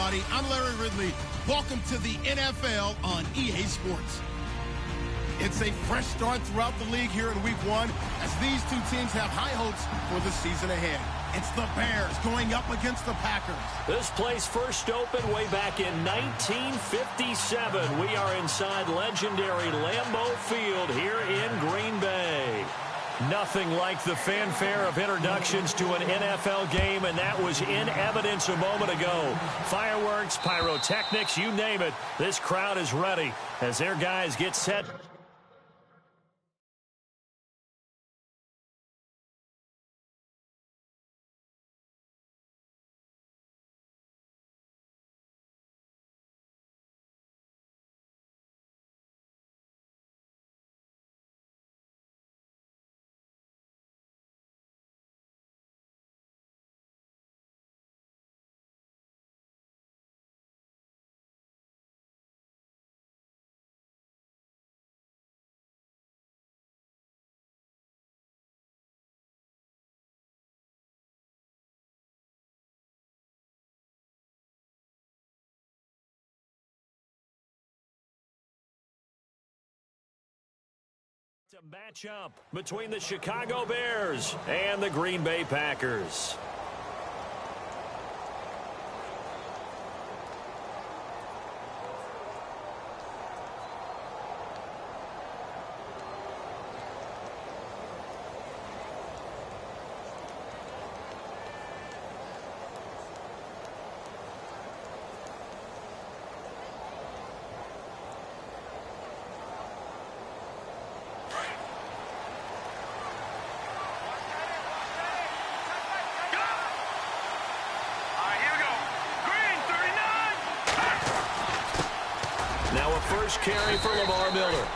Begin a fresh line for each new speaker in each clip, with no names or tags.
everybody. I'm Larry Ridley. Welcome to the NFL on EA Sports. It's a fresh start throughout the league here in Week 1 as these two teams have high hopes for the season ahead. It's the Bears going up against the Packers.
This place first opened way back in 1957. We are inside legendary Lambeau Field here in Green Bay. Nothing like the fanfare of introductions to an NFL game, and that was in evidence a moment ago. Fireworks, pyrotechnics, you name it. This crowd is ready as their guys get set. To match up between the Chicago Bears and the Green Bay Packers. First carry for Lamar Miller.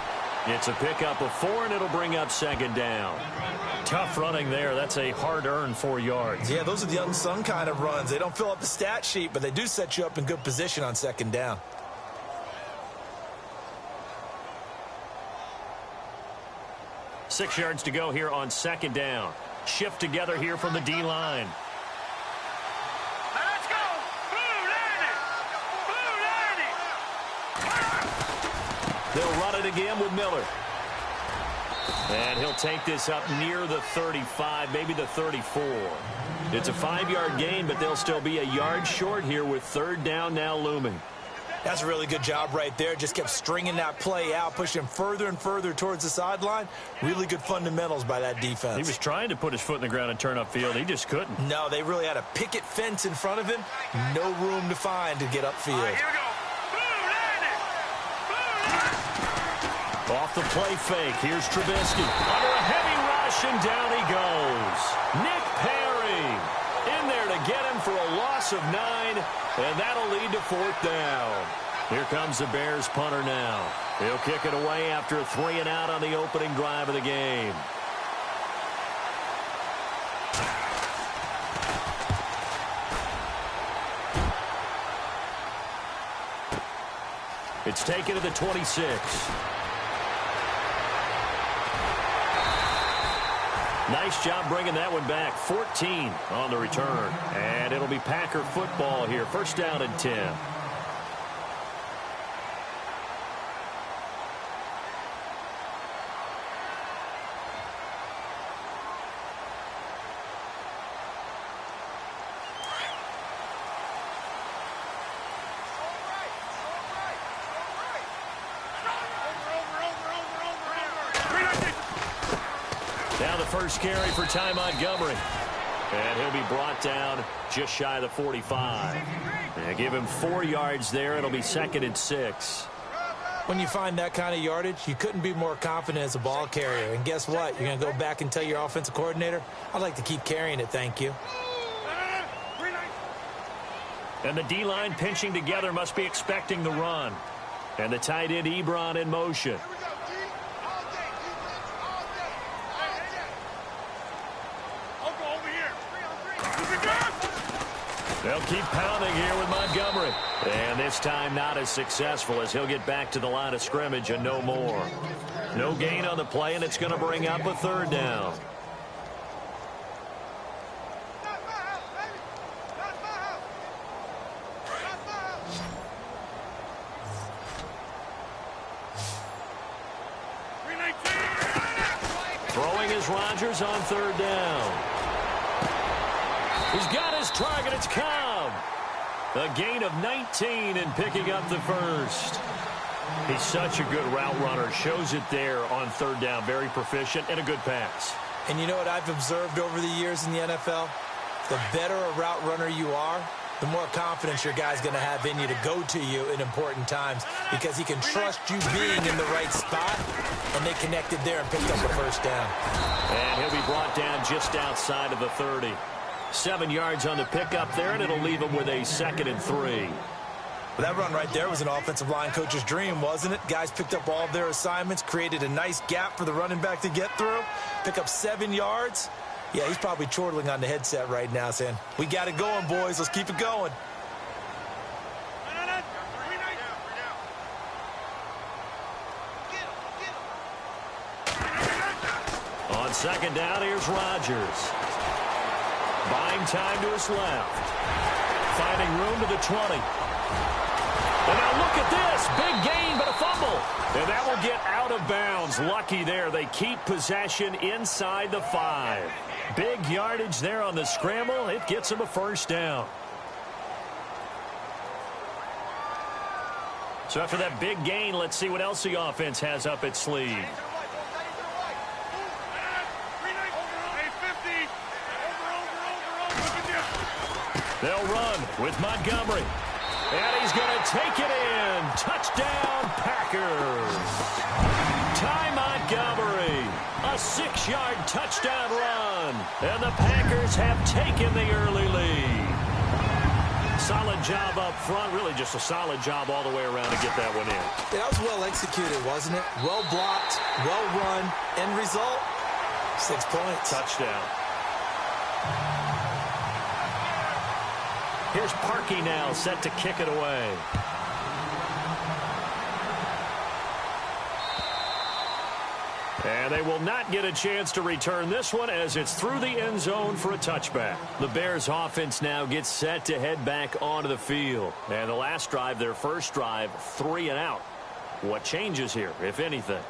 It's a pickup of 4, and it'll bring up second down. Tough running there. That's a hard-earned 4 yards.
Yeah, those are the unsung kind of runs. They don't fill up the stat sheet, but they do set you up in good position on second down.
Six yards to go here on second down. Shift together here from the D-line. They'll run it again with Miller. And he'll take this up near the 35, maybe the 34. It's a 5-yard gain, but they'll still be a yard short here with third down now looming.
That's a really good job right there. Just kept stringing that play out, pushing him further and further towards the sideline. Really good fundamentals by that defense.
He was trying to put his foot in the ground and turn upfield. He just couldn't.
No, they really had a picket fence in front of him. No room to find to get upfield.
All right, here we go.
Off the play fake, here's Trubisky. Under a heavy rush, and down he goes. Nick Perry in there to get him for a loss of 9, and that'll lead to fourth down. Here comes the Bears punter now. He'll kick it away after a 3-and-out on the opening drive of the game. It's taken to the 26. Nice job bringing that one back. 14 on the return. And it'll be Packer football here. First down and 10. First carry for Ty Montgomery. And he'll be brought down just shy of the 45. And give him 4 yards there. It'll be second and 6.
When you find that kind of yardage, you couldn't be more confident as a ball carrier. And guess what? You're going to go back and tell your offensive coordinator, I'd like to keep carrying it, thank you.
And the D-line pinching together must be expecting the run. And the tight end Ebron in motion. They'll keep pounding here with Montgomery. And this time not as successful as he'll get back to the line of scrimmage and no more. No gain on the play, and it's going to bring up a third down. Here's Rodgers on third down. He's got his target. It's Cobb. A gain of 19 and picking up the first. He's such a good route runner. Shows it there on third down. Very proficient and a good pass.
And you know what I've observed over the years in the NFL? The better a route runner you are, the more confidence your guy's going to have in you to go to you in important times because he can trust you being in the right spot, and they connected there and picked up a first down.
And he'll be brought down just outside of the 30. 7 yards on the pickup there, and it'll leave him with a 2nd and 3.
Well, that run right there was an offensive line coach's dream, wasn't it? Guys picked up all of their assignments, created a nice gap for the running back to get through, pick up 7 yards. Yeah, he's probably chortling on the headset right now saying, we got it going, boys. Let's keep it going.
On second down, here's Rodgers. Buying time to his left. Finding room to the 20. And now look at this. Big gain, but a fumble. And that will get out of bounds. Lucky there. They keep possession inside the 5. Big yardage there on the scramble. It gets them a first down. So after that big gain, let's see what else the offense has up its sleeve. They'll run with Montgomery. And he's going to take it in. Touchdown, Packers. Ty Montgomery. A 6-yard touchdown run. And the Packers have taken the early lead. Solid job up front. Really just a solid job all the way around to get that one in.
That was well executed, wasn't it? Well blocked, well run. End result, 6 points.
Touchdown. Here's Parkey now, set to kick it away. And they will not get a chance to return this one as it's through the end zone for a touchback. The Bears offense now gets set to head back onto the field. And the last drive, their first drive, 3 and out. What changes here, if anything?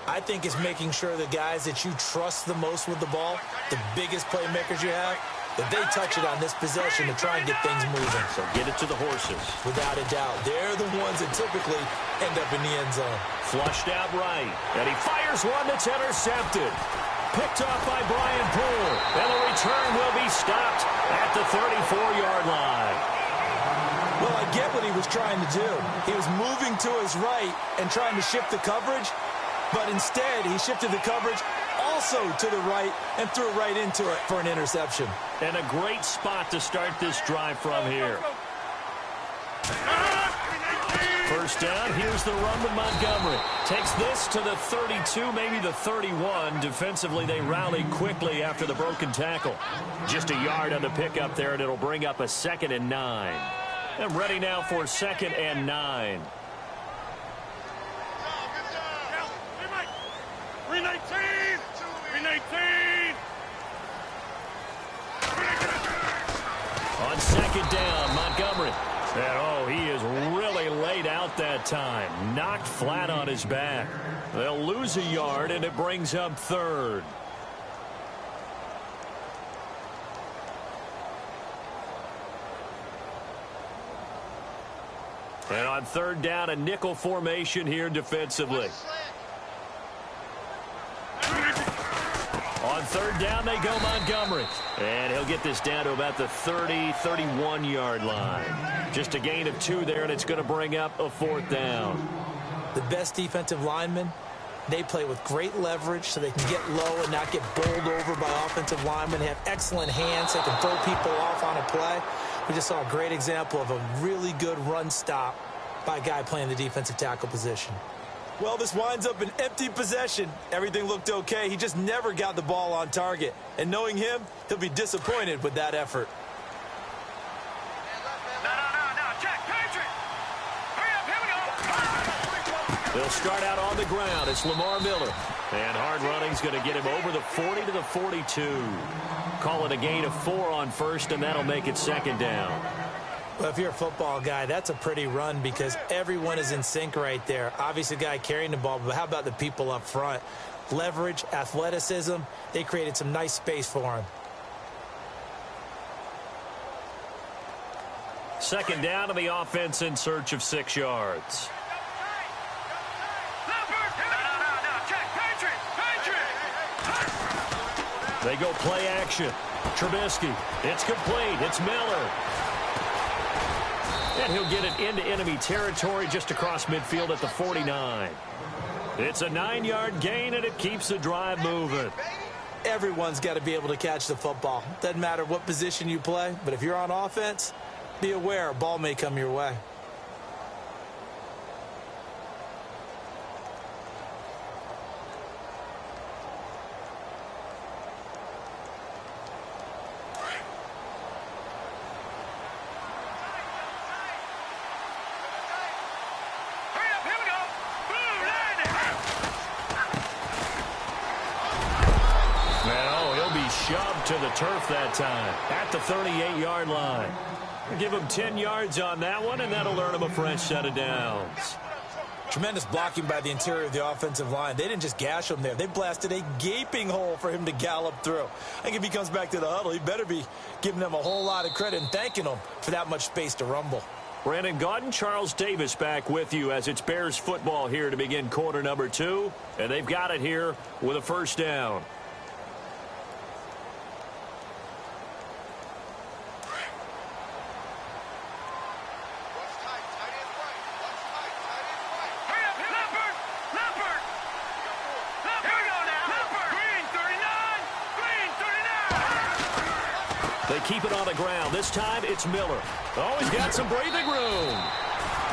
I think it's making sure the guys that you trust the most with the ball, the biggest playmakers you have, that they touch it on this possession to try and get things moving.
So get it to the horses.
Without a doubt. They're the ones that typically end up in the end zone.
Flushed out right. And he fires one that's intercepted. Picked off by Brian Poole. And the return will be stopped at the 34-yard line.
Well, I get what he was trying to do. He was moving to his right and trying to shift the coverage. But instead, he shifted the coverage also to the right and threw it right into it for an interception.
And a great spot to start this drive from here. First down, here's the run with Montgomery. Takes this to the 32, maybe the 31. Defensively, they rallied quickly after the broken tackle. Just a yard on the pickup there, and it'll bring up a 2nd and 9. And ready now for 2nd and 9.
319!
On second down, Montgomery. And, oh, he is really laid out that time. Knocked flat on his back. They'll lose a yard, and it brings up 3rd. And on 3rd down, a nickel formation here defensively. On 3rd down, they go Montgomery. And he'll get this down to about the 30, 31-yard line. Just a gain of 2 there, and it's going to bring up a 4th down.
The best defensive linemen, they play with great leverage so they can get low and not get bowled over by offensive linemen. They have excellent hands. They can throw people off on a play. We just saw a great example of a really good run stop by a guy playing the defensive tackle position. Well, this winds up an empty possession. Everything looked okay. He just never got the ball on target. And knowing him, he'll be disappointed with that effort.
No, check, Patrick! Hurry up, here we go!
They'll start out on the ground. It's Lamar Miller. And hard running's going to get him over the 40 to the 42. Call it a gain of 4 on 1st, and that'll make it 2nd down.
Well, if you're a football guy, that's a pretty run because everyone is in sync right there. Obviously, the guy carrying the ball, but how about the people up front? leverage, athleticism. They created some nice space for him.
Second down to the offense in search of 6 yards. They go play action. Trubisky. It's complete. It's Miller. And he'll get it into enemy territory just across midfield at the 49. It's a 9-yard gain, and it keeps the drive moving.
Everyone's got to be able to catch the football. Doesn't matter what position you play, but if you're on offense, be aware a ball may come your way.
Shoved to the turf that time at the 38-yard line. Give him 10 yards on that one, and that'll earn him a fresh set of downs.
Tremendous blocking by the interior of the offensive line. They didn't just gash him there. They blasted a gaping hole for him to gallop through. I think if he comes back to the huddle, he better be giving them a whole lot of credit and thanking them for that much space to rumble.
Brandon Gaudin, Charles Davis back with you as it's Bears football here to begin quarter number 2. And they've got it here with a first down. They keep it on the ground. This time it's Miller. Oh, he's got some breathing room.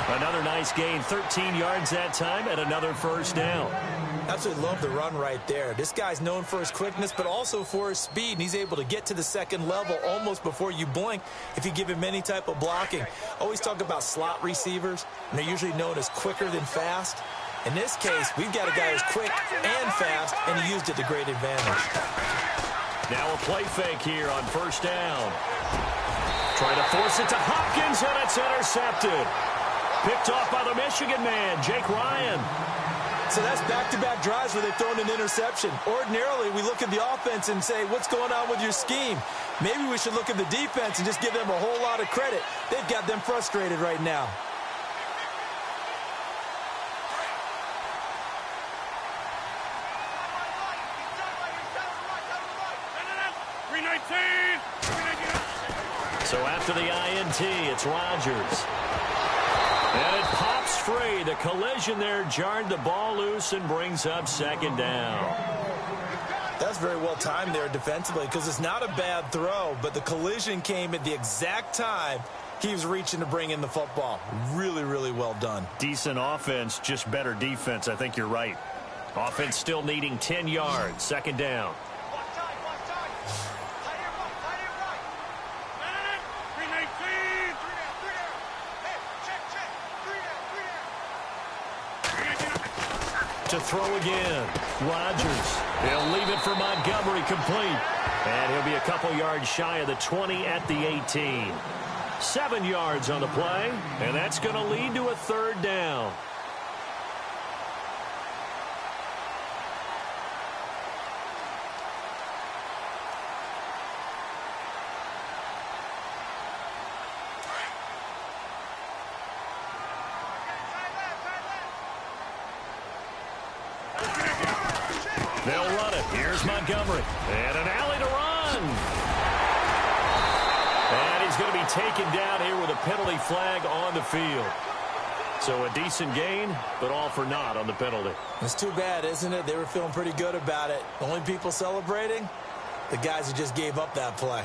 Another nice gain, 13 yards that time, and another first down.
Absolutely love the run right there. This guy's known for his quickness, but also for his speed, and he's able to get to the second level almost before you blink if you give him any type of blocking. Always talk about slot receivers, and they're usually known as quicker than fast. In this case, we've got a guy who's quick and fast, and he used it to great advantage.
Now a play fake here on first down. Trying to force it to Hopkins, and it's intercepted. Picked off by the Michigan man, Jake Ryan.
So that's back-to-back drives where they've thrown an interception. Ordinarily, we look at the offense and say, what's going on with your scheme? Maybe we should look at the defense and just give them a whole lot of credit. They've got them frustrated right now.
So after the INT, it's Rodgers. And it pops free. The collision there jarred the ball loose and brings up second down.
That's very well timed there defensively because it's not a bad throw, but the collision came at the exact time he was reaching to bring in the football. Really, really well done.
Decent offense, just better defense. I think you're right. Offense still needing 10 yards. Second down. To throw again. Rodgers. He'll leave it for Montgomery complete. And he'll be a couple yards shy of the 20 at the 18. 7 yards on the play. And that's going to lead to a third down. They'll run it. Here's Montgomery. And an alley to run. And he's going to be taken down here with a penalty flag on the field. So a decent gain, but all for naught on the penalty.
It's too bad, isn't it? They were feeling pretty good about it. The only people celebrating, the guys who just gave up that play.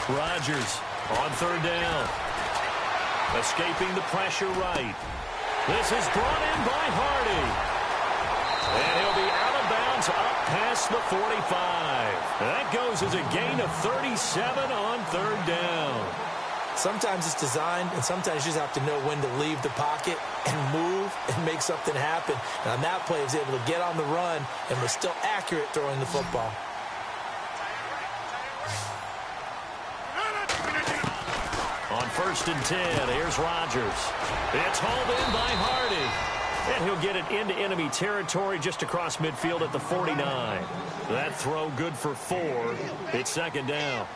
Rodgers on third down. Escaping the pressure right. This is brought in by Hardy. And he'll be out of bounds up past the 45. And that goes as a gain of 37 on third down.
Sometimes it's designed, and sometimes you just have to know when to leave the pocket and move and make something happen. And on that play, he was able to get on the run and was still accurate throwing the football.
On 1st and 10, here's Rodgers. It's hauled in by Hardy. And he'll get it into enemy territory just across midfield at the 49. That throw good for 4. It's 2nd down.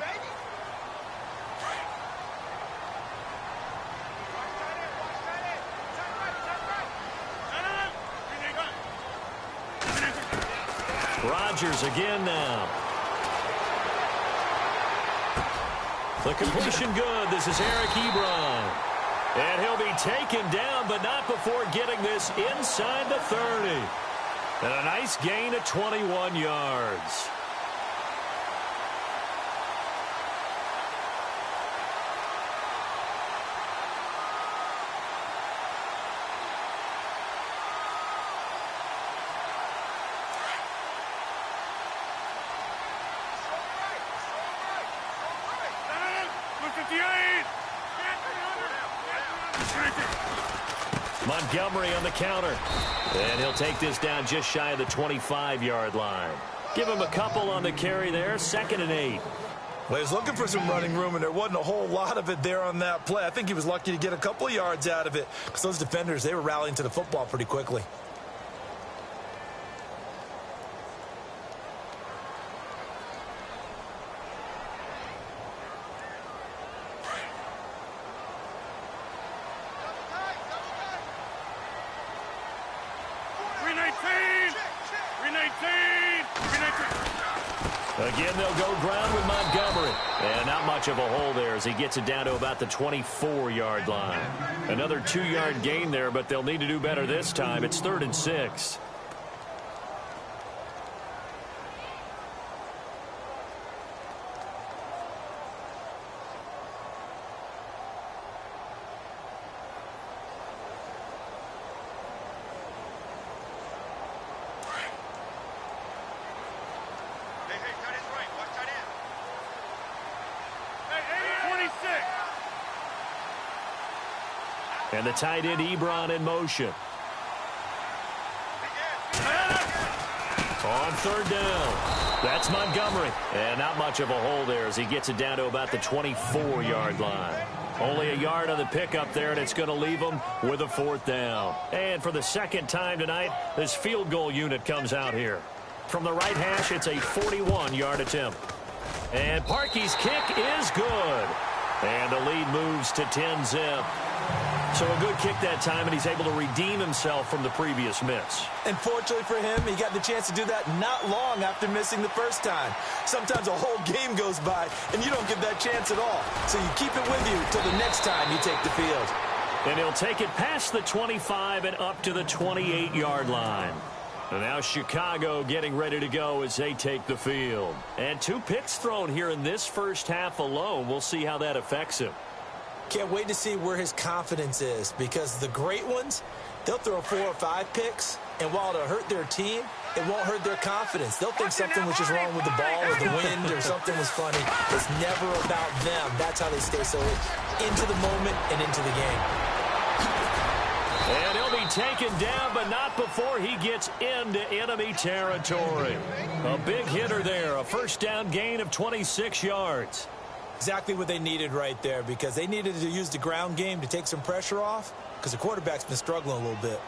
Rodgers again now. The completion good. This is Eric Ebron. And he'll be taken down, but not before getting this inside the 30. And a nice gain of 21 yards. Montgomery on the counter. And he'll take this down just shy of the 25-yard line. Give him a couple on the carry there. 2nd and 8.
Well, he was looking for some running room, and there wasn't a whole lot of it there on that play. I think he was lucky to get a couple of yards out of it because those defenders, they were rallying to the football pretty quickly.
Again, they'll go ground with Montgomery. And not much of a hole there as he gets it down to about the 24-yard line. Another 2-yard gain there, but they'll need to do better this time. It's 3rd and 6. And the tight end, Ebron, in motion. On 3rd down. That's Montgomery. And not much of a hole there as he gets it down to about the 24-yard line. Only a yard on the pickup there, and it's going to leave him with a 4th down. And for the 2nd time tonight, this field goal unit comes out here. From the right hash, it's a 41-yard attempt. And Parkey's kick is good. And the lead moves to 10-zip. So a good kick that time, and he's able to redeem himself from the previous miss. And fortunately for him, he got the chance to do that not long after missing the first time. Sometimes a whole game goes by, and you don't get that chance at all. So you keep it with you till the next time you take the field. And he'll take it past the 25 and up to the 28-yard line. And now Chicago getting ready to go as they take the field. And 2 picks thrown here in this first half alone. We'll see how that affects him. Can't wait to see where his confidence is, because the great ones, they'll throw 4 or 5 picks, and while it'll hurt their team, it won't hurt their confidence. They'll think something was just wrong with the ball or the wind or something was funny. It's never about them. That's how they stay so into the moment and into the game. And he'll be taken down, but not before he gets into enemy territory. A big hitter there, a 1st down gain of 26 yards. Exactly what they needed right there, because they needed to use the ground game to take some pressure off, because the quarterback's been struggling a little bit.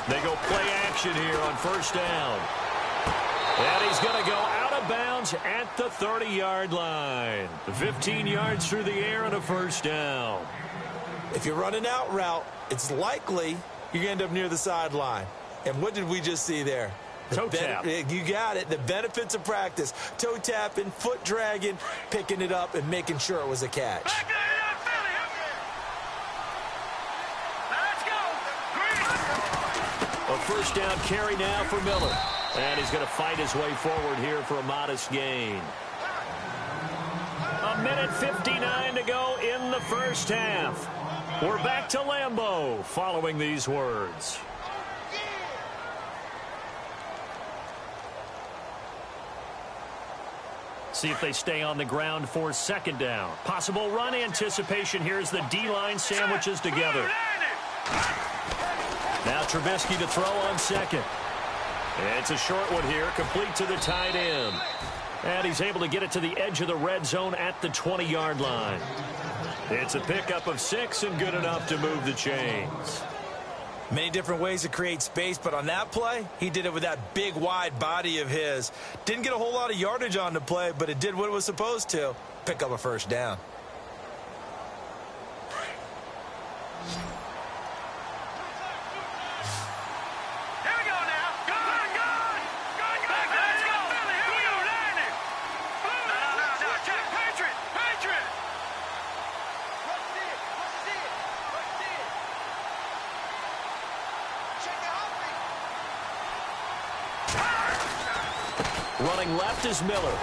They go play action here on 1st down. And he's going to go out of bounds at the 30-yard line. 15 yards through the air and a 1st down. If you're running out route, it's likely you're going to end up near the sideline. And what did we just see there? Toe tap. You got it. The benefits of practice. Toe tapping, foot dragging, picking it up, and making sure it was a catch. A 1st down carry now for Miller. And he's going to fight his way forward here for a modest gain. 1:59 to go in the first half. We're back to Lambeau following these words. See if they stay on the ground for second down. Possible run anticipation here as the D-line sandwiches together. Now Trubisky to throw on second. It's a short one here, complete to the tight end. And he's able to get it to the edge of the red zone at the 20-yard line. It's a pickup of 6 and good enough to move the chains.
Many different ways to create space, but on that play, he did it with that big, wide body of his. Didn't get a whole lot of yardage on the play, but it did what it was supposed to. Pick up a first down.
Here we go now. Good. Let's go. Here we go. No. Check. Patriot.
Running left is Miller.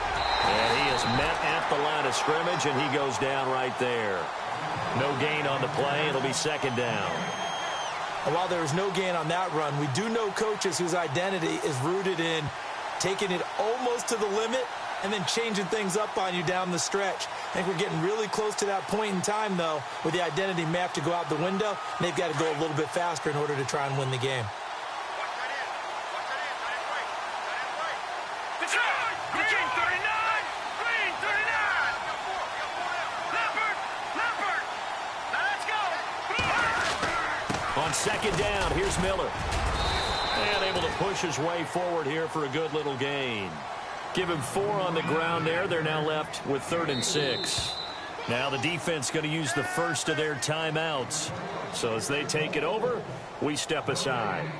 And he is met at the line of scrimmage, and he goes down right there. No gain on the play. It'll be second down.
And while there is no gain on that run, we do know coaches whose identity is rooted in taking it almost to the limit and then changing things up on you down the stretch. I think we're getting really close to that point in time, though, where the identity may have to go out the window, and they've got to go a little bit faster in order to try and win the game.
On second down, here's Miller. And able to push his way forward here for a good little gain. Give him 4 on the ground there. They're now left with 3rd and 6. Now the defense going to use the first of their timeouts. So as they take it over, we step aside.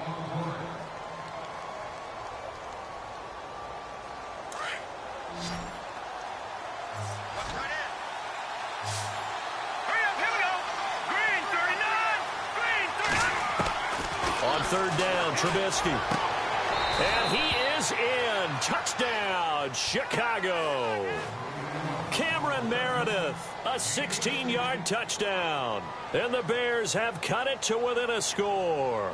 On 3rd down, Trubisky. And he is in. Touchdown, Chicago. Cameron Meredith, a 16-yard touchdown. And the Bears have cut it to within a score.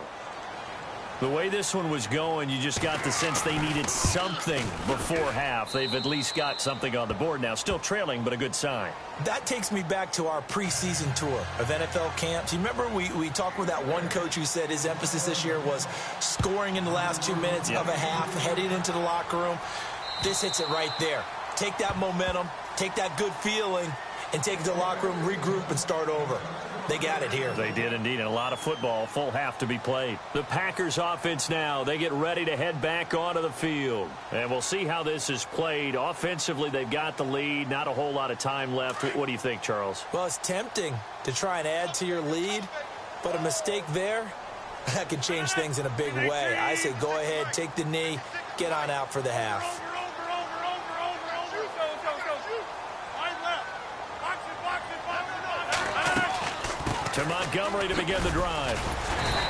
The way this one was going, you just got the sense they needed something before half. They've at least got something on the board now. Still trailing, but a good sign.
That takes me back to our preseason tour of NFL camps. You remember we talked with that one coach who said his emphasis this year was scoring in the last 2 minutes of a half, heading into the locker room. This hits it right there. Take that momentum, take that good feeling, and take it to the locker room, regroup, and start over. They got it here.
They did indeed, and a lot of football, full half to be played. The Packers offense now, they get ready to head back onto the field. And we'll see how this is played. Offensively, they've got the lead, not a whole lot of time left. What do you think, Charles?
Well, it's tempting to try and add to your lead, but a mistake there, that could change things in a big way. I say go ahead, take the knee, get on out for the half.
To Montgomery to begin the drive.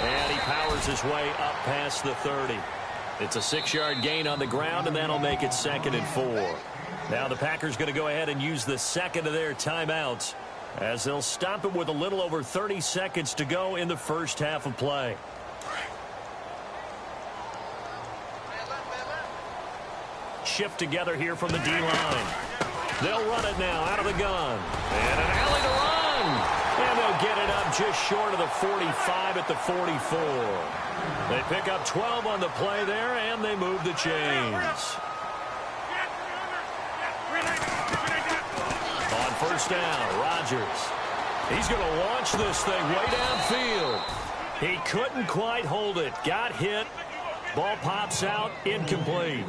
And he powers his way up past the 30. It's a 6-yard gain on the ground, and that'll make it 2nd and 4. Now the Packers going to go ahead and use the second of their timeouts as they'll stop it with a little over 30 seconds to go in the first half of play. Shift together here from the D-line. They'll run it now out of the gun. And an alley to run. And they'll get it up just short of the 45 at the 44. They pick up 12 on the play there, and they move the chains. On first down, Rodgers. He's going to launch this thing way downfield. He couldn't quite hold it. Got hit. Ball pops out, incomplete.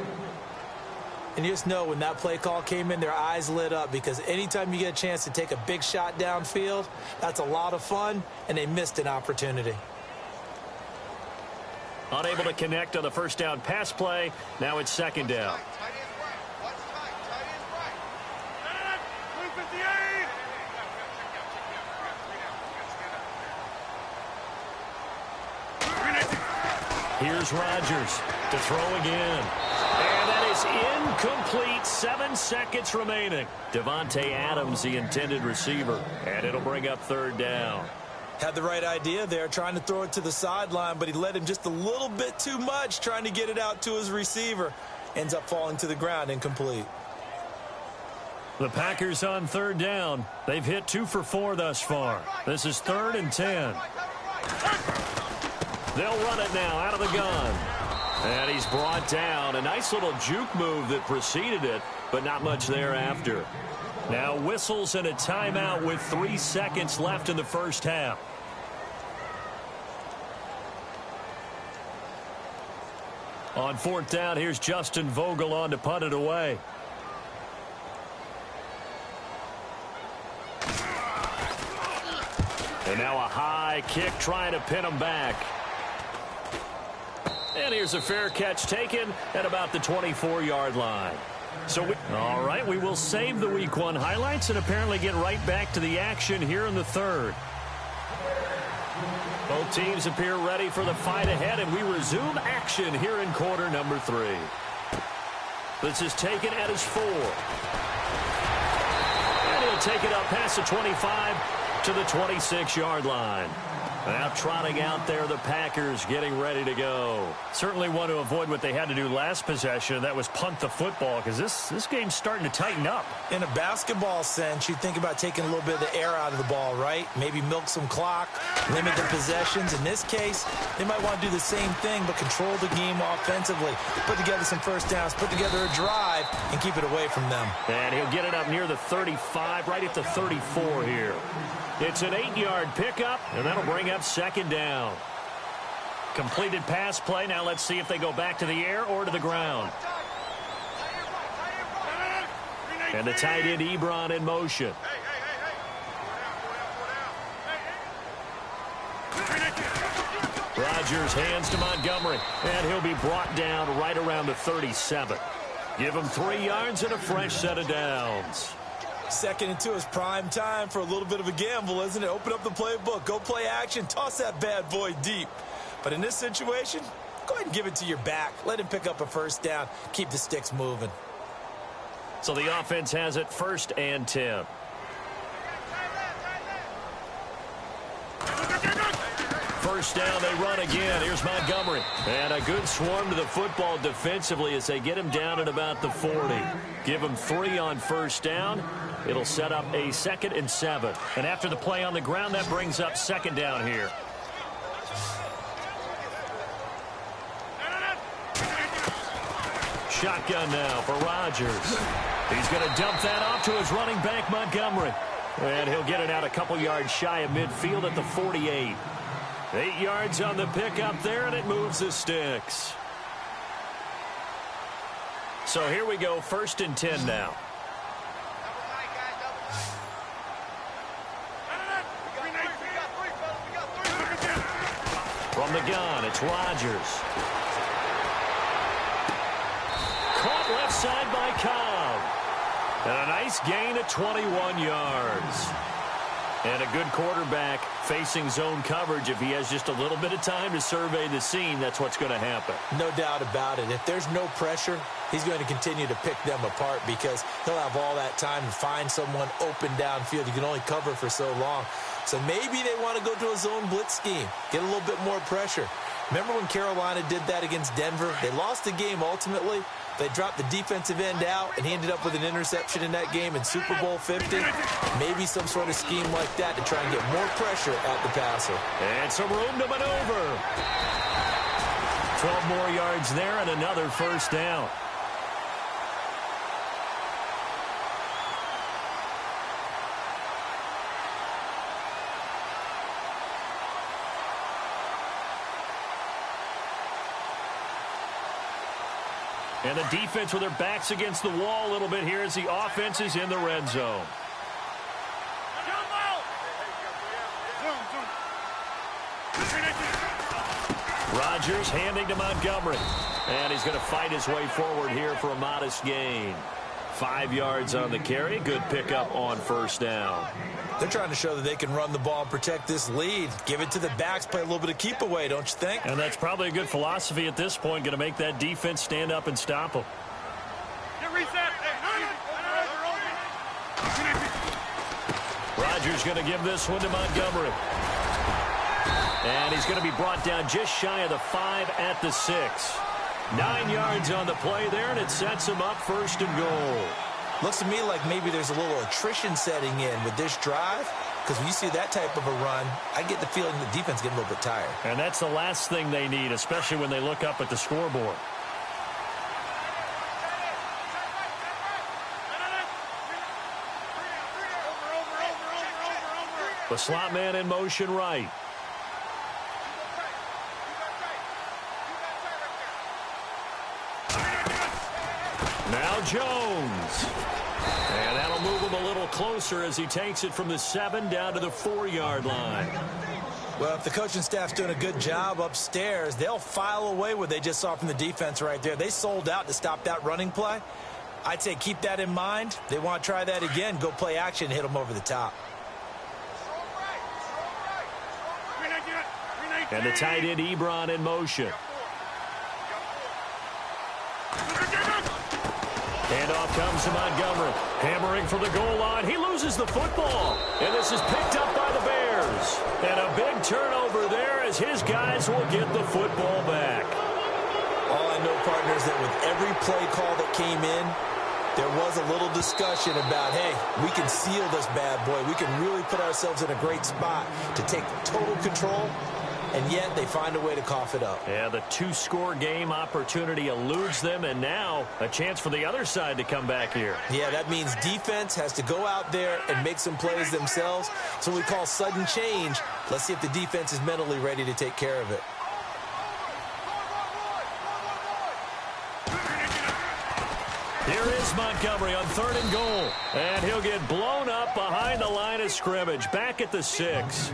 And you just know when that play call came in, their eyes lit up, because anytime you get a chance to take a big shot downfield, that's a lot of fun, and they missed an opportunity.
Unable to connect on the first down pass play. Now it's second down. Here's Rodgers to throw again. And that is incomplete. 7 seconds remaining. Devontae Adams, the intended receiver. And it'll bring up third down.
Had the right idea there, trying to throw it to the sideline, but he led him just a little bit too much, trying to get it out to his receiver. Ends up falling to the ground, incomplete.
The Packers on third down. They've hit 2 for 4 thus far. This is 3rd and 10. They'll run it now out of the gun. And he's brought down. A nice little juke move that preceded it, but not much thereafter. Now whistles and a timeout with 3 seconds left in the first half. On 4th down, here's Justin Vogel on to punt it away. And now a high kick trying to pin him back. And here's a fair catch taken at about the 24-yard line. All right, we will save the Week 1 highlights and apparently get right back to the action here in the third. Both teams appear ready for the fight ahead, and we resume action here in quarter number 3. This is taken at his 4. And he'll take it up past the 25 to the 26-yard line. Now trotting out there, the Packers getting ready to go. Certainly want to avoid what they had to do last possession, and that was punt the football, because this game's starting to tighten up.
In a basketball sense, you think about taking a little bit of the air out of the ball, right? Maybe milk some clock, limit the possessions. In this case, they might want to do the same thing, but control the game offensively. Put together some first downs, put together a drive, and keep it away from them.
And he'll get it up near the 35, right at the 34 here. It's an 8-yard pickup, and that'll bring up 2nd down. Completed pass play. Now let's see if they go back to the air or to the ground. And the tight end Ebron in motion. Rodgers hands to Montgomery, and he'll be brought down right around the 37. Give him 3 yards and a fresh set of downs.
2nd and 2 is prime time for a little bit of a gamble, isn't it? Open up the playbook, go play action, toss that bad boy deep. But in this situation, go ahead and give it to your back. Let him pick up a first down. Keep the sticks moving.
So the offense has it 1st and 10. First down, they run again. Here's Montgomery. And a good swarm to the football defensively as they get him down at about the 40. Give him 3 on first down. It'll set up a 2nd and 7. And after the play on the ground, that brings up 2nd down here. Shotgun now for Rodgers. He's going to dump that off to his running back, Montgomery. And he'll get it out a couple yards shy of midfield at the 48. 8 yards on the pickup there, and it moves the sticks. So here we go, 1st and 10 now. From the gun, it's Rodgers. Caught left side by Cobb. And a nice gain of 21 yards. And a good quarterback facing zone coverage. If he has just a little bit of time to survey the scene, that's what's going to happen.
No doubt about it. If there's no pressure, he's going to continue to pick them apart because he'll have all that time to find someone open downfield. You can only cover for so long. So maybe they want to go to a zone blitz scheme, get a little bit more pressure. Remember when Carolina did that against Denver? They lost the game ultimately. They dropped the defensive end out, and he ended up with an interception in that game in Super Bowl 50. Maybe some sort of scheme like that to try and get more pressure at the passer.
And some room to maneuver. 12 more yards there and another first down. And the defense with their backs against the wall a little bit here as the offense is in the red zone. Rodgers handing to Montgomery. And he's going to fight his way forward here for a modest gain. 5 yards on the carry. Good pickup on first down.
They're trying to show that they can run the ball and protect this lead. Give it to the backs, play a little bit of keep away, don't you think?
And that's probably a good philosophy at this point, going to make that defense stand up and stop them. Rodgers going to give this one to Montgomery. And he's going to be brought down just shy of the 5 at the 6. 9 yards on the play there, and it sets him up 1st and goal.
Looks to me like maybe there's a little attrition setting in with this drive, because when you see that type of a run, I get the feeling the defense getting a little bit tired.
And that's the last thing they need, especially when they look up at the scoreboard. The slot man in motion right. Now Jones. And that'll move him a little closer as he takes it from the 7 down to the 4-yard line.
Well, if the coaching staff's doing a good job upstairs, they'll file away what they just saw from the defense right there. They sold out to stop that running play. I'd say keep that in mind. They want to try that again. Go play action, hit them over the top.
And the tight end Ebron in motion. Handoff comes to Montgomery. Hammering for the goal line. He loses the football. And this is picked up by the Bears. And a big turnover there as his guys will get the football back.
All I know, partners, that with every play call that came in, there was a little discussion about, hey, we can seal this bad boy. We can really put ourselves in a great spot to take total control. And yet they find a way to cough it up.
Yeah, the 2-score game opportunity eludes them, and now a chance for the other side to come back here.
Yeah, that means defense has to go out there and make some plays themselves. So we call sudden change. Let's see if the defense is mentally ready to take care of it.
Here is Montgomery on 3rd and goal. And he'll get blown up behind the line of scrimmage. Back at the 6.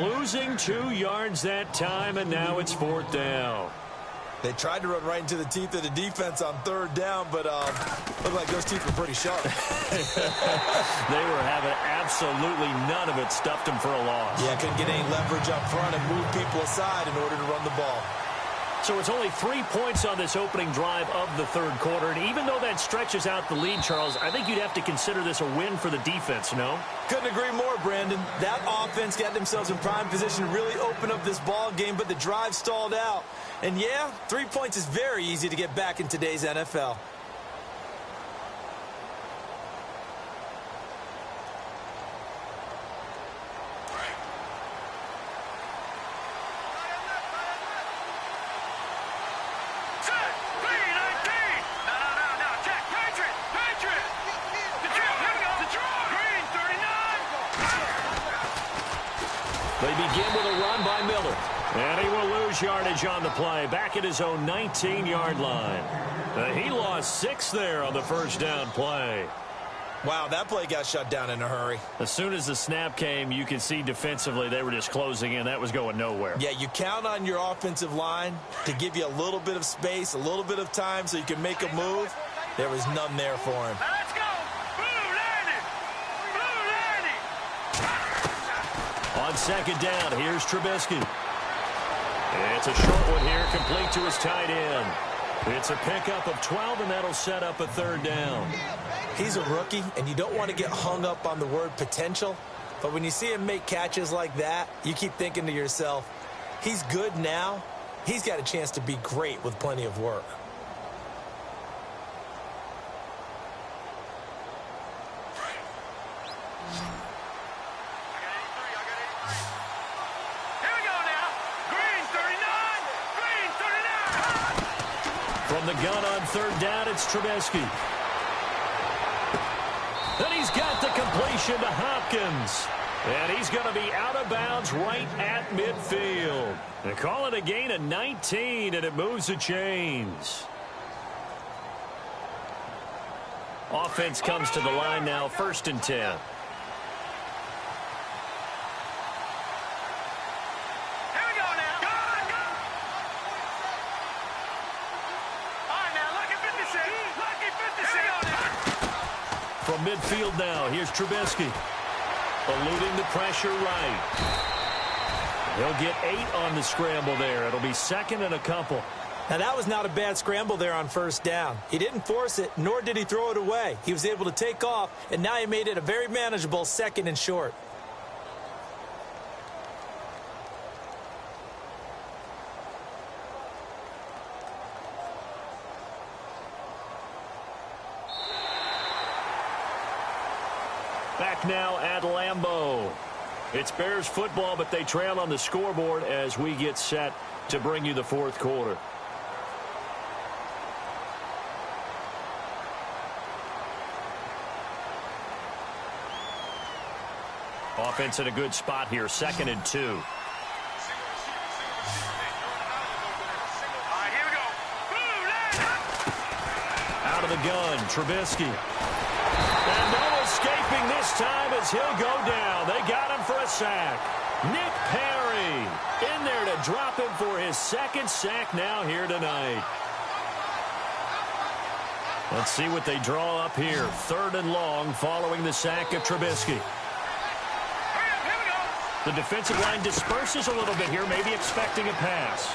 Losing 2 yards that time, and now it's 4th down.
They tried to run right into the teeth of the defense on 3rd down, but looked like those teeth were pretty sharp.
They were having absolutely none of it. Stuffed them for a loss.
Yeah, couldn't get any leverage up front and move people aside in order to run the ball.
So it's only 3 points on this opening drive of the 3rd quarter. And even though that stretches out the lead, Charles, I think you'd have to consider this a win for the defense, no?
Couldn't agree more, Brandon. That offense got themselves in prime position to really open up this ball game, but the drive stalled out. And yeah, 3 points is very easy to get back in today's NFL.
They begin with a run by Miller. And he will lose yardage on the play. Back at his own 19-yard line. He lost 6 there on the 1st down play.
Wow, that play got shut down in a hurry.
As soon as the snap came, you could see defensively they were just closing in. That was going nowhere.
Yeah, you count on your offensive line to give you a little bit of space, a little bit of time so you can make a move. There was none there for him.
Let's go! Blue landing! Blue landing!
On 2nd down, here's Trubisky. It's a short one here, complete to his tight end. It's a pickup of 12, and that'll set up a 3rd down.
He's a rookie, and you don't want to get hung up on the word potential. But when you see him make catches like that, you keep thinking to yourself, he's good now. He's got a chance to be great with plenty of work.
From the gun on 3rd down, it's Trubisky. Then he's got the completion to Hopkins. And he's going to be out of bounds right at midfield. They call it a gain of 19, and it moves the chains. Offense comes to the line now, 1st and 10. From midfield now, here's Trubisky. Eluding the pressure right. He'll get 8 on the scramble there. It'll be 2nd and a couple.
Now, that was not a bad scramble there on 1st down. He didn't force it, nor did he throw it away. He was able to take off, and now he made it a very manageable 2nd and short.
back now at Lambeau. It's Bears football, but they trail on the scoreboard as we get set to bring you the fourth quarter. Offense in a good spot here, 2nd and 2.
All right, here we go.
Out of the gun, Trubisky. And no escaping this time as he'll go down. They got him for a sack. Nick Perry in there to drop him for his 2nd sack now here tonight. Let's see what they draw up here. 3rd and long following the sack of Trubisky. The defensive line disperses a little bit here, maybe expecting a pass.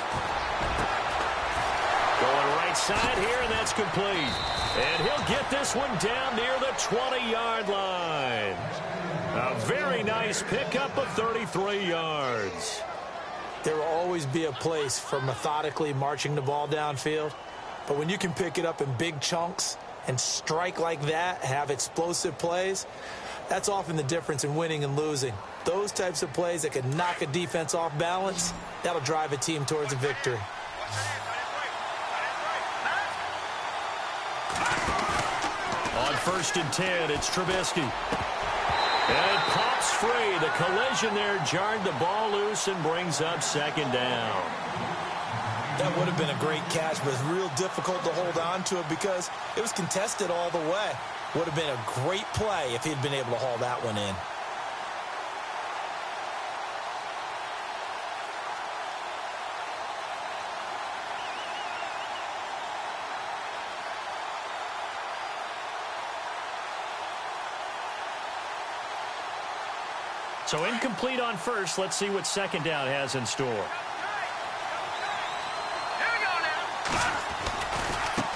Going right side here, and that's complete. And he'll get this one down near the 20-yard line. A very nice pickup of 33 yards.
There will always be a place for methodically marching the ball downfield. But when you can pick it up in big chunks and strike like that, have explosive plays, that's often the difference in winning and losing. Those types of plays that can knock a defense off balance, that'll drive a team towards a victory.
On 1st and 10, it's Trubisky. And it pops free. The collision there jarred the ball loose and brings up 2nd down.
That would have been a great catch, but it's real difficult to hold on to it because it was contested all the way. Would have been a great play if he'd been able to haul that one in.
So incomplete on 1st. Let's see what 2nd down has in store.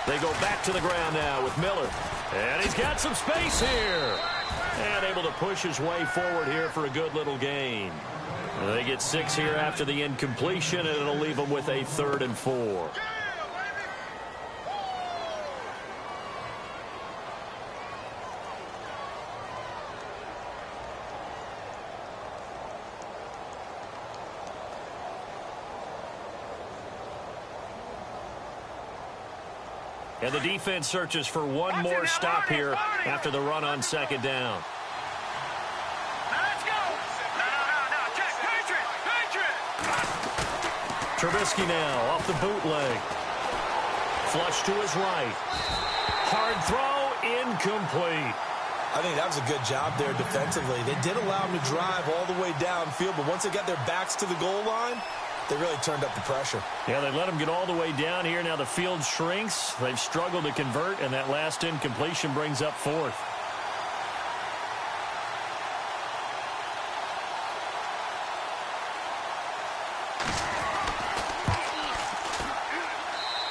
They go back to the ground now with Miller. And he's got some space here. And able to push his way forward here for a good little gain. They get 6 here after the incompletion, and it'll leave them with a 3rd and 4. And the defense searches for one more stop here after the run on 2nd down.
Let's go. No. Check. Patriot.
Trubisky now off the bootleg. Flush to his right. Hard throw, incomplete.
I think that was a good job there defensively. They did allow him to drive all the way downfield, but once they got their backs to the goal line, they really turned up the pressure.
Yeah, they let him get all the way down here. Now the field shrinks. They've struggled to convert, and that last incompletion brings up 4th.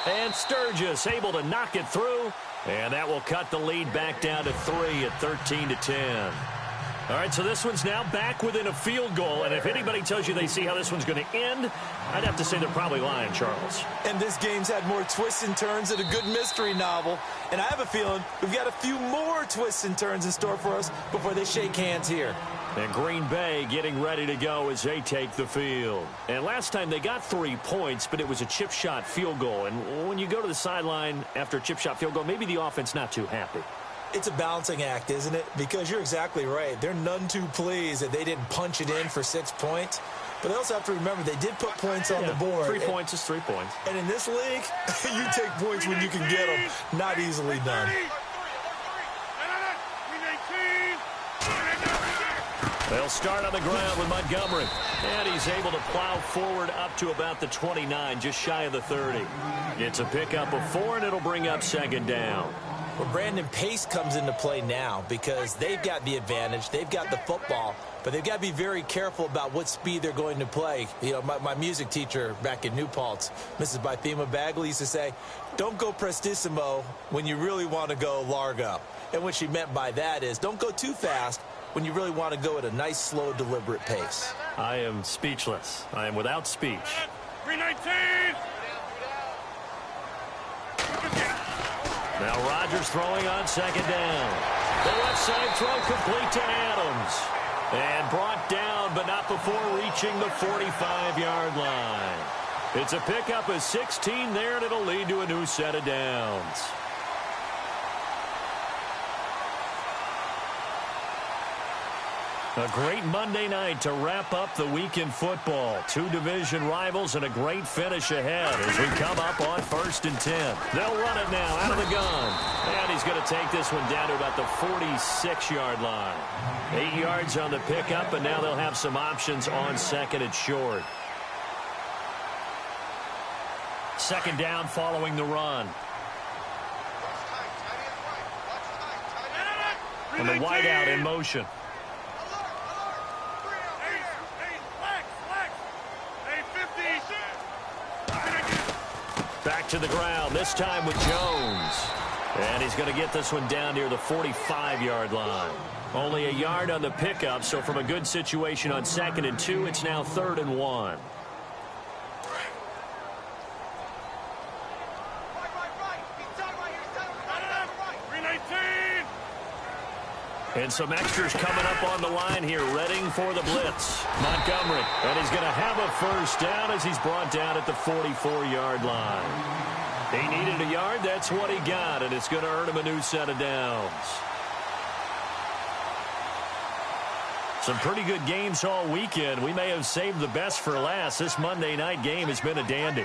And Sturgis able to knock it through, and that will cut the lead back down to 3 at 13-10. All right, so this one's now back within a field goal, and if anybody tells you they see how this one's going to end, I'd have to say they're probably lying, Charles.
And this game's had more twists and turns than a good mystery novel, and I have a feeling we've got a few more twists and turns in store for us before they shake hands here.
And Green Bay getting ready to go as they take the field. And last time they got 3 points, but it was a chip shot field goal. And when you go to the sideline after a chip shot field goal, maybe the offense not too happy.
It's a balancing act, isn't it? Because you're exactly right. They're none too pleased that they didn't punch it in for 6 points. But they also have to remember they did put points on the board.
3 points is 3 points.
And in this league, you take points when you can get them. Not easily done.
They'll start on the ground with Montgomery. And he's able to plow forward up to about the 29, just shy of the 30. It's a pickup of 4, and it'll bring up 2nd down.
Well, Brandon, pace comes into play now because they've got the advantage. They've got the football, but they've got to be very careful about what speed they're going to play. You know, my music teacher back in New Paltz, Mrs. Bythema Bagley, used to say, don't go prestissimo when you really want to go largo. And what she meant by that is don't go too fast when you really want to go at a nice, slow, deliberate pace.
I am speechless. I am without speech.
319.
Now Rodgers throwing on 2nd down. The left side throw complete to Adams. And brought down, but not before reaching the 45-yard line. It's a pickup of 16 there, and it'll lead to a new set of downs. A great Monday night to wrap up the week in football. Two division rivals and a great finish ahead as we come up on 1st and 10. They'll run it now out of the gun. And he's going to take this one down to about the 46-yard line. 8 yards on the pickup, and now they'll have some options on 2nd and short. 2nd down following the run. And the wideout in motion. Back to the ground, this time with Jones. And he's going to get this one down near the 45-yard line. Only a yard on the pickup, so from a good situation on 2nd and 2, it's now 3rd and 1. And some extras coming up on the line here, readying for the blitz. Montgomery, and he's going to have a 1st down as he's brought down at the 44-yard line. He needed a yard, that's what he got, and it's going to earn him a new set of downs. Some pretty good games all weekend. We may have saved the best for last. This Monday night game has been a dandy.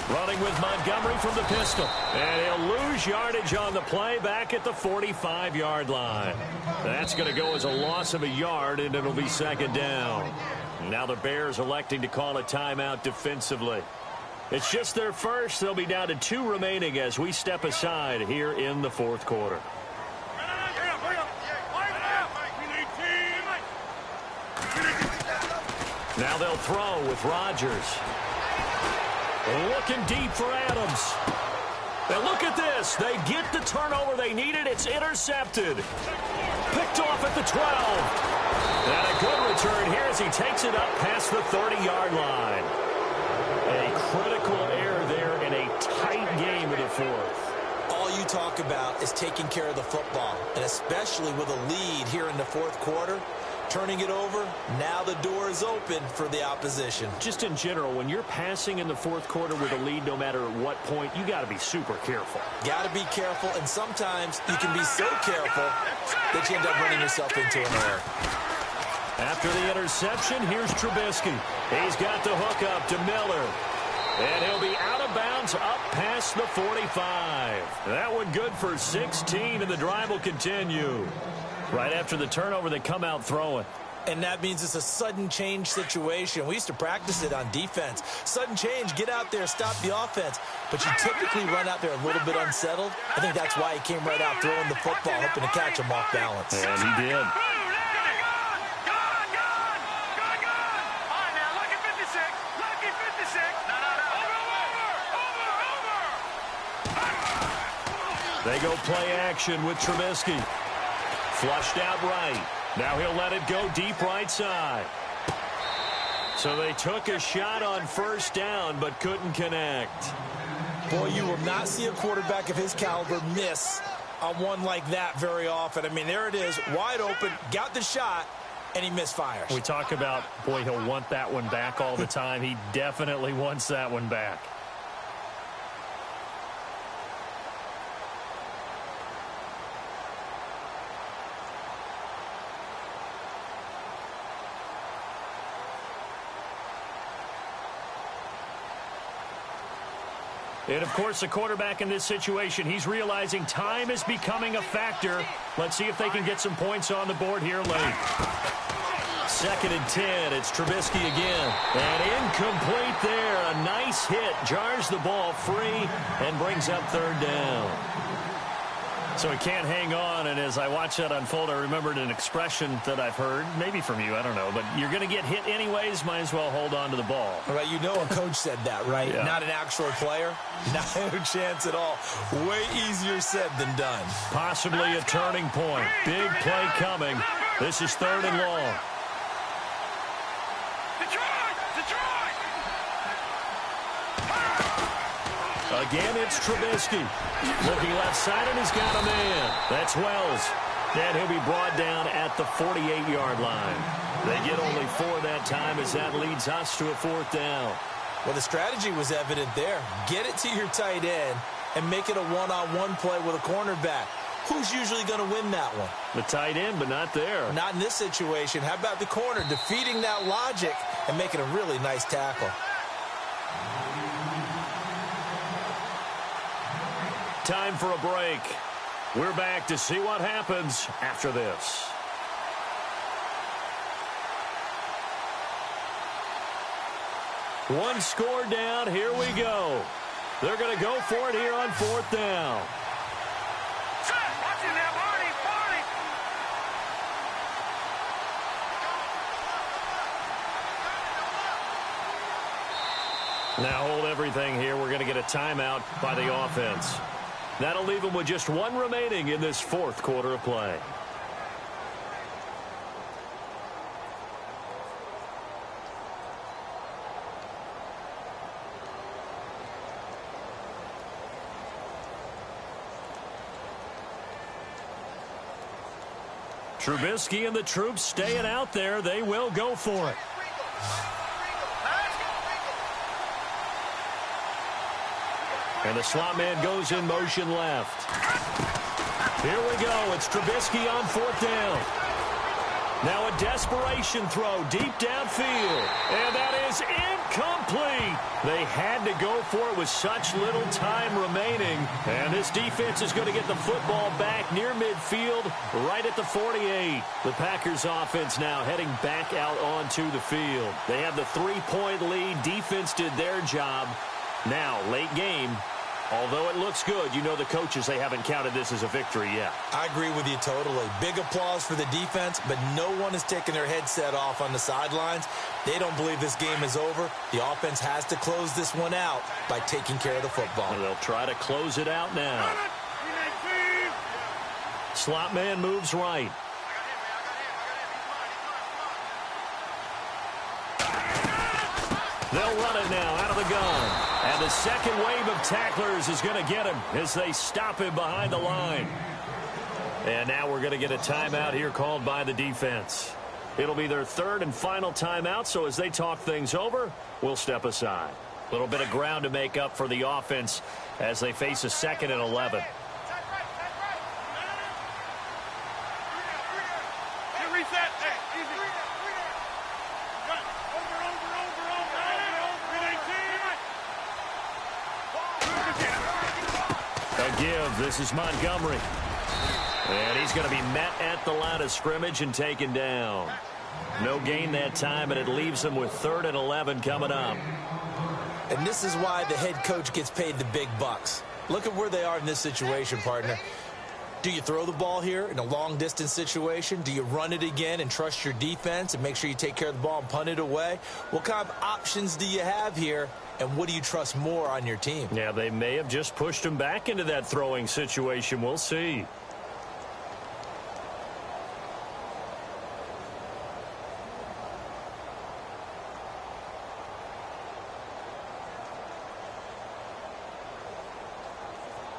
Running with Montgomery from the pistol. And he'll lose yardage on the play back at the 45-yard line. That's going to go as a loss of a yard, and it'll be 2nd down. Now the Bears electing to call a timeout defensively. It's just their first. They'll be down to 2 remaining as we step aside here in the 4th quarter. Now they'll throw with Rodgers. Looking deep for Adams. And look at this. They get the turnover they needed. It's intercepted. Picked off at the 12. And a good return here as he takes it up past the 30-yard line. A critical error there in a tight game in the 4th.
All you talk about is taking care of the football, and especially with a lead here in the 4th quarter. Turning it over, now the door is open for the opposition.
Just in general, when you're passing in the 4th quarter with a lead, no matter at what point, you got to be super careful.
Got to be careful, and sometimes you can be so careful that you end up running yourself into an error.
After the interception, here's Trubisky. He's got the hook up to Miller. And he'll be out of bounds up past the 45. That one good for 16, and the drive will continue. Right after the turnover, they come out throwing.
And that means it's a sudden change situation. We used to practice it on defense. Sudden change, get out there, stop the offense. But you typically run out there a little bit unsettled. I think that's why he came right out throwing the football, hoping to catch him off balance.
And he did. They go play action with Trubisky. Flushed out right. Now he'll let it go deep right side. So they took a shot on 1st down but couldn't connect.
Boy, you will not see a quarterback of his caliber miss on one like that very often. I mean, there it is, wide open, got the shot, and he misfires.
We talk about, boy, he'll want that one back all the time. He definitely wants that one back. And, of course, the quarterback in this situation, he's realizing time is becoming a factor. Let's see if they can get some points on the board here late. 2nd and 10. It's Trubisky again. And incomplete there. A nice hit. Jars the ball free and brings up 3rd down. So he can't hang on, and as I watch that unfold, I remembered an expression that I've heard, maybe from you, I don't know, but you're going to get hit anyways, might as well hold on to the ball.
All right, you know a coach said that, right?
Yeah.
Not an actual player. Not a chance at all. Way easier said than done.
Possibly a turning point. Big play coming. This is 3rd and long. Again, it's Trubisky. Looking left side, and he's got a man. That's Wells. And he'll be brought down at the 48-yard line. They get only 4 that time as that leads us to a 4th down.
Well, the strategy was evident there. Get it to your tight end and make it a one-on-one play with a cornerback. Who's usually going to win that one?
The tight end, but not there.
Not in this situation. How about the corner defeating that logic and making a really nice tackle?
Time for a break. We're back to see what happens after this. One score down. Here we go. They're going to go for it here on 4th down.
Watch it now, Barney.
Now hold everything here. We're going to get a timeout by the offense. That'll leave them with just 1 remaining in this 4th quarter of play. Trubisky and the troops staying out there. They will go for it. And the slot man goes in motion left. Here we go. It's Trubisky on 4th down. Now a desperation throw deep downfield. And that is incomplete. They had to go for it with such little time remaining. And this defense is going to get the football back near midfield, right at the 48. The Packers offense now heading back out onto the field. They have the 3-point lead. Defense did their job. Now, late game. Although it looks good, you know the coaches, they haven't counted this as a victory yet.
I agree with you totally. Big applause for the defense, but no one is taking their headset off on the sidelines. They don't believe this game is over. The offense has to close this one out by taking care of the football.
And they'll try to close it out now. Slot man moves right. They'll run it now out of the gun. And the second wave of tacklers is going to get him as they stop him behind the line. And now we're going to get a timeout here called by the defense. It'll be their 3rd and final timeout, so as they talk things over, we'll step aside. A little bit of ground to make up for the offense as they face a 2nd and 11. This is Montgomery. And he's going to be met at the line of scrimmage and taken down. No gain that time, and it leaves them with 3rd and 11 coming up.
And this is why the head coach gets paid the big bucks. Look at where they are in this situation, partner. Do you throw the ball here in a long-distance situation? Do you run it again and trust your defense and make sure you take care of the ball and punt it away? What kind of options do you have here, and what do you trust more on your team?
Yeah, they may have just pushed him back into that throwing situation. We'll see.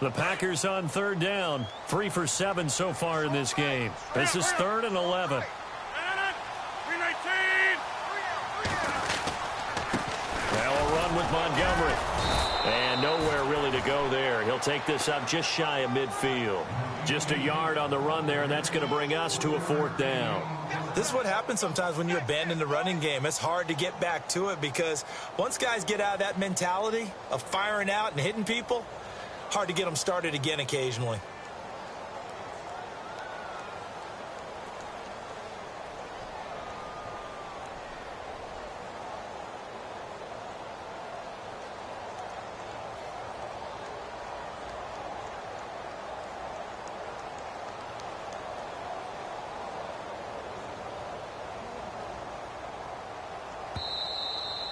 The Packers on 3rd down. 3 for 7 so far in this game. This is 3rd and 11. Now a run with Montgomery. And nowhere really to go there. He'll take this up just shy of midfield. Just a yard on the run there, and that's going to bring us to a 4th down.
This is what happens sometimes when you abandon the running game. It's hard to get back to it because once guys get out of that mentality of firing out and hitting people, hard to get them started again occasionally.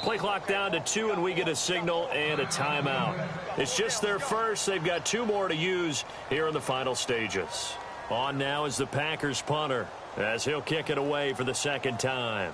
Play clock down to 2, and we get a signal and a timeout. It's just their first. They've got 2 more to use here in the final stages. On now is the Packers punter as he'll kick it away for the 2nd time.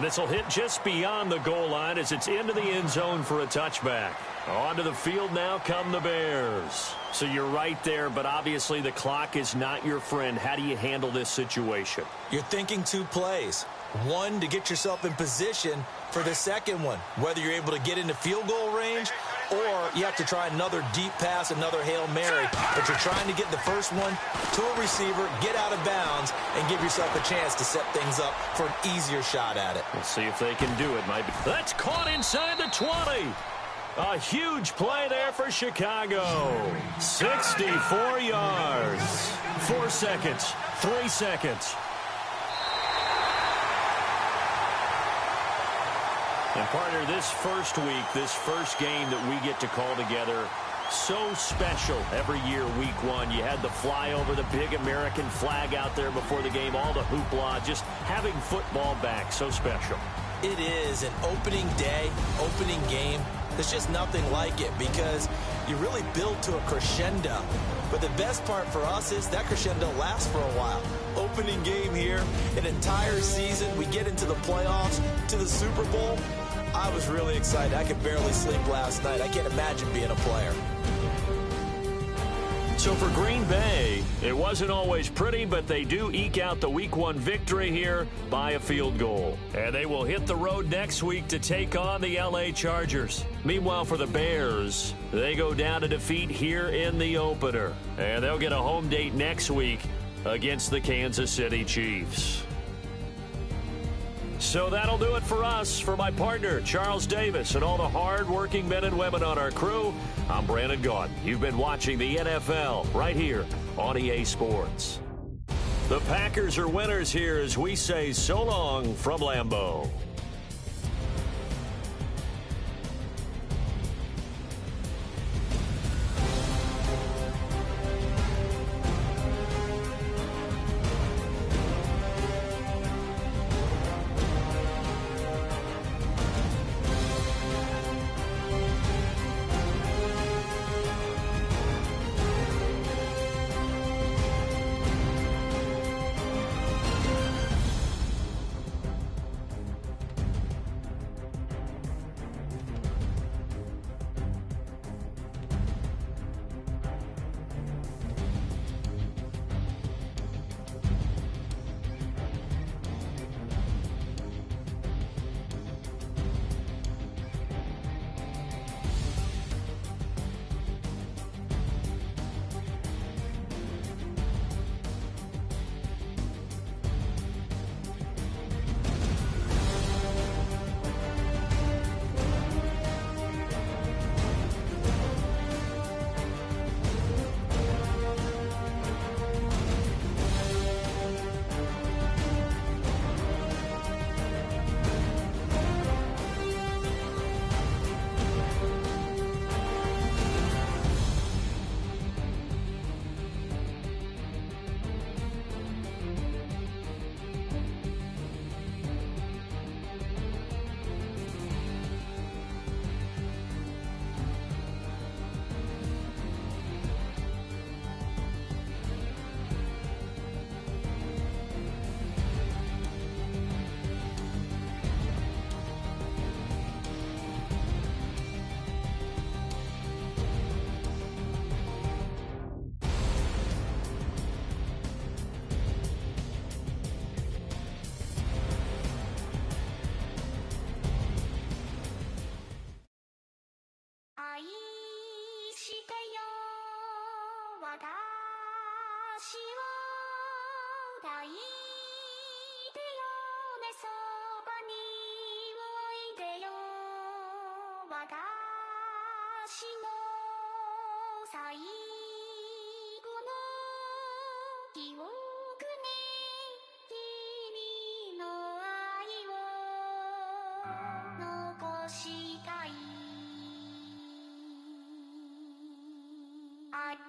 And this will hit just beyond the goal line as it's into the end zone for a touchback. Onto the field now come the Bears. So you're right there, but obviously the clock is not your friend. How do you handle this situation?
You're thinking two plays. One, to get yourself in position for the second one, whether you're able to get into field goal range or you have to try another deep pass, another Hail Mary. But you're trying to get the first one to a receiver, get out of bounds, and give yourself a chance to set things up for an easier shot at it.
We'll see if they can do it. That's caught inside the 20. A huge play there for Chicago. 64 yards. 4 seconds. 3 seconds. And partner, this first week, this first game that we get to call together, so special every year, week one. You had the flyover, the big American flag out there before the game, all the hoopla, just having football back, so special.
It is an opening day, opening game. There's just nothing like it because you really build to a crescendo. But the best part for us is that crescendo lasts for a while. Opening game here, an entire season. We get into the playoffs, to the Super Bowl. I was really excited. I could barely sleep last night. I can't imagine being a player.
So for Green Bay, it wasn't always pretty, but they do eke out the Week 1 victory here by a field goal. And they will hit the road next week to take on the L.A. Chargers. Meanwhile, for the Bears, they go down to defeat here in the opener. And they'll get a home date next week against the Kansas City Chiefs. So that'll do it for us. For my partner, Charles Davis, and all the hard-working men and women on our crew, I'm Brandon Gaudin. You've been watching the NFL right here on EA Sports. The Packers are winners here as we say so long from Lambeau.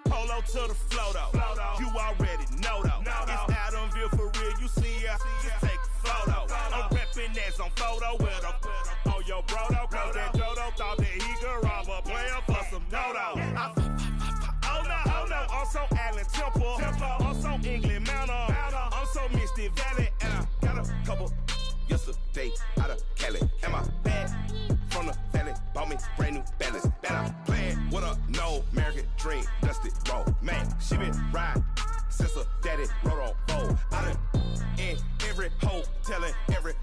Polo to the flow though. You already know though. It's Adamville for real. You see ya, just take a photo. I'm reppin' as on photo with a on your bro though. Cause that Jodo thought that he could rob a player for some dodo. Oh no, I'm so Allen Temple. I'm so England Mountain. I'm so Misty Valley. And I got a couple yesterday out of guess that I'm playing with a no American dream, dusted road. Man, she been riding since her daddy rode on bold. I done in every hole, telling every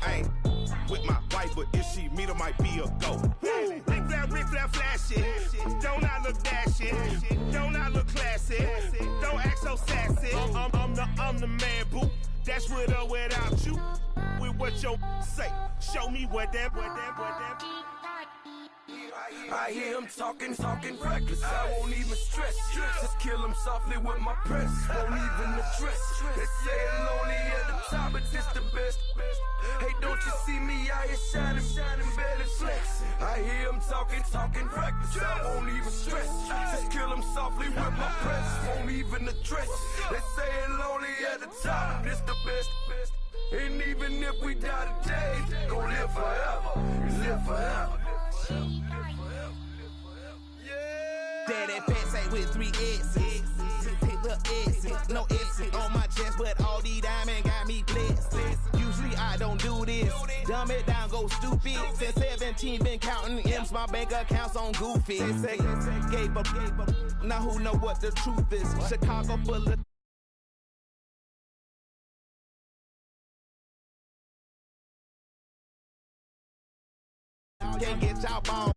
I ain't with my wife, but if she meet her, might be a go. Rick Flair flashing. Don't I look dashing? Don't I look classy? Don't act so sassy. I'm the man, boo. That's with or without you. With what your say. Show me what that.
I hear him talking reckless. I won't even stress. Just kill him softly with my press. Won't even address. They say I'm lonely at the top, but this the best. Hey, don't you see me out here shining, barely flex. I hear him talking reckless. I won't even stress. Just kill him softly with my press. Won't even address. They say I'm lonely at the top, this the best. And even if we die today, gon' live forever. Live forever.
Daddy fat say with 3 S's. The S's, no S's on my chest, but all these diamonds got me blessed. Usually I don't do this. Dumb it down, go stupid. Since 17 been counting M's, my bank account's on goofy. They say gave up. Now who know what the truth is? Chicago full of can't get y'all bomb.